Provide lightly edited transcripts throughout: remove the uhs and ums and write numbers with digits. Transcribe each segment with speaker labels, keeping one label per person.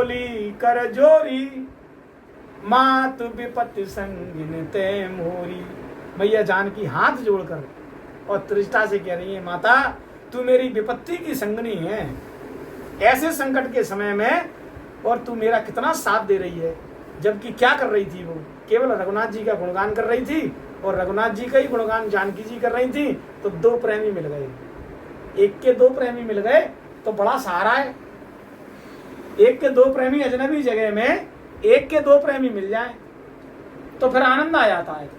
Speaker 1: बोली कर जोरी, मात विपत्ति संगिन ते मोरी। मैया जानकी हाथ जोड़कर और त्रिष्टा से कह रही है, माता तू मेरी विपत्ति की संगनी है ऐसे संकट के समय में, और तू मेरा कितना साथ दे रही है। जबकि क्या कर रही थी, वो केवल रघुनाथ जी का गुणगान कर रही थी, और रघुनाथ जी का ही गुणगान जानकी जी कर रही थी। तो दो प्रेमी मिल गए, एक के दो प्रेमी मिल गए तो बड़ा सहारा है। एक के दो प्रेमी अजनबी जगह में एक के दो प्रेमी मिल जाए तो फिर आनंद आ जाता है,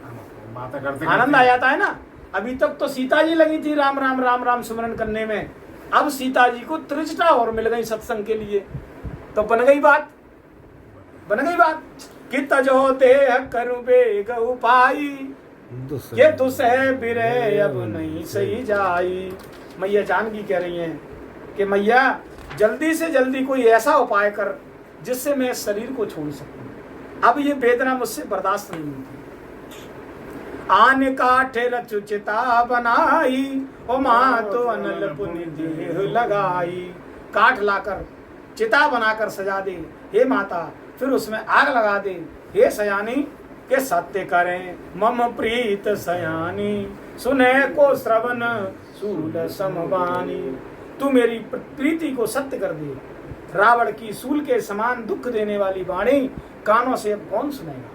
Speaker 1: आनंद आ जाता है ना। अभी तक तो सीता जी लगी थी राम राम राम राम सुमरन करने में, अब सीता जी को त्रिजटा और मिल गई सत्संग के लिए। तो बन गई बात कि तजो देह करु बेग उपाई, ये दुसह बिरे अब नहीं सही जाई। मैया जानकी कह रही हैं कि मैया जल्दी से जल्दी कोई ऐसा उपाय कर जिससे मैं इस शरीर को छोड़ सकूं। अब ये वेदना मुझसे बर्दाश्त नहीं होती। आन काठे रचुचिता बनाई, ओ माँ तो अनल पुनि देह लगाई। काठ लाकर चिता बनाकर सजा दे हे माता, फिर उसमें आग लगा दे हे सयानी, के सत्य करें मम प्रीत सयानी, सुने को श्रवण सूल समबानी। तू मेरी प्रीति को सत्य कर दे, रावण की सूल के समान दुख देने वाली वाणी कानों से अब कौन सुनेगा।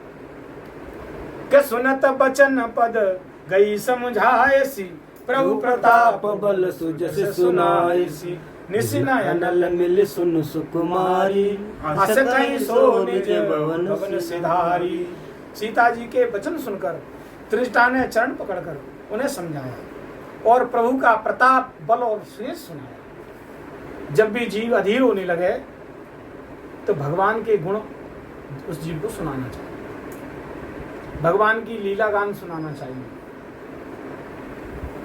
Speaker 1: के सुनत बचन पद गई समझाएसी, प्रभु प्रताप बल सुजस सुनाएसी। निसिनयल मिल सुन सुकुमारी, हस कहीं सो निज भवन सिधारी। सीता जी के वचन सुनकर त्रिष्टा ने चरण पकड़कर उन्हें समझाया और प्रभु का प्रताप बल और शेष सुनाया। जब भी जीव अधीर होने लगे तो भगवान के गुण उस जीव को सुनाना चाहिए, भगवान की लीला गान सुनाना चाहिए।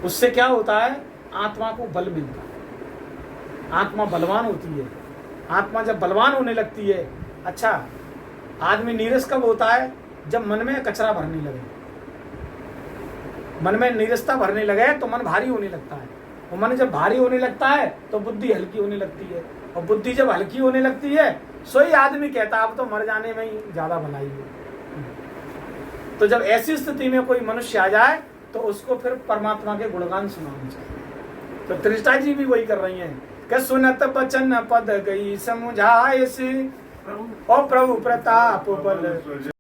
Speaker 1: उससे क्या होता है, आत्मा को बल मिलता है, आत्मा बलवान होती है। आत्मा जब बलवान होने लगती है, अच्छा आदमी नीरस कब होता है, जब मन में कचरा भरने लगे, मन में नीरसता भरने लगे तो मन भारी होने लगता है, और मन जब भारी होने लगता है तो बुद्धि हल्की होने लगती है, और बुद्धि जब हल्की होने लगती है सोई आदमी कहता है अब तो मर जाने में ही ज्यादा भलाई है। तो जब ऐसी स्थिति में कोई मनुष्य आ जाए तो उसको फिर परमात्मा के गुणगान सुनाने चाहिए। तो त्रिष्टा जी भी वही कर रही हैं कि सुनत बचन पद गई समझाए, और प्रभु प्रताप बल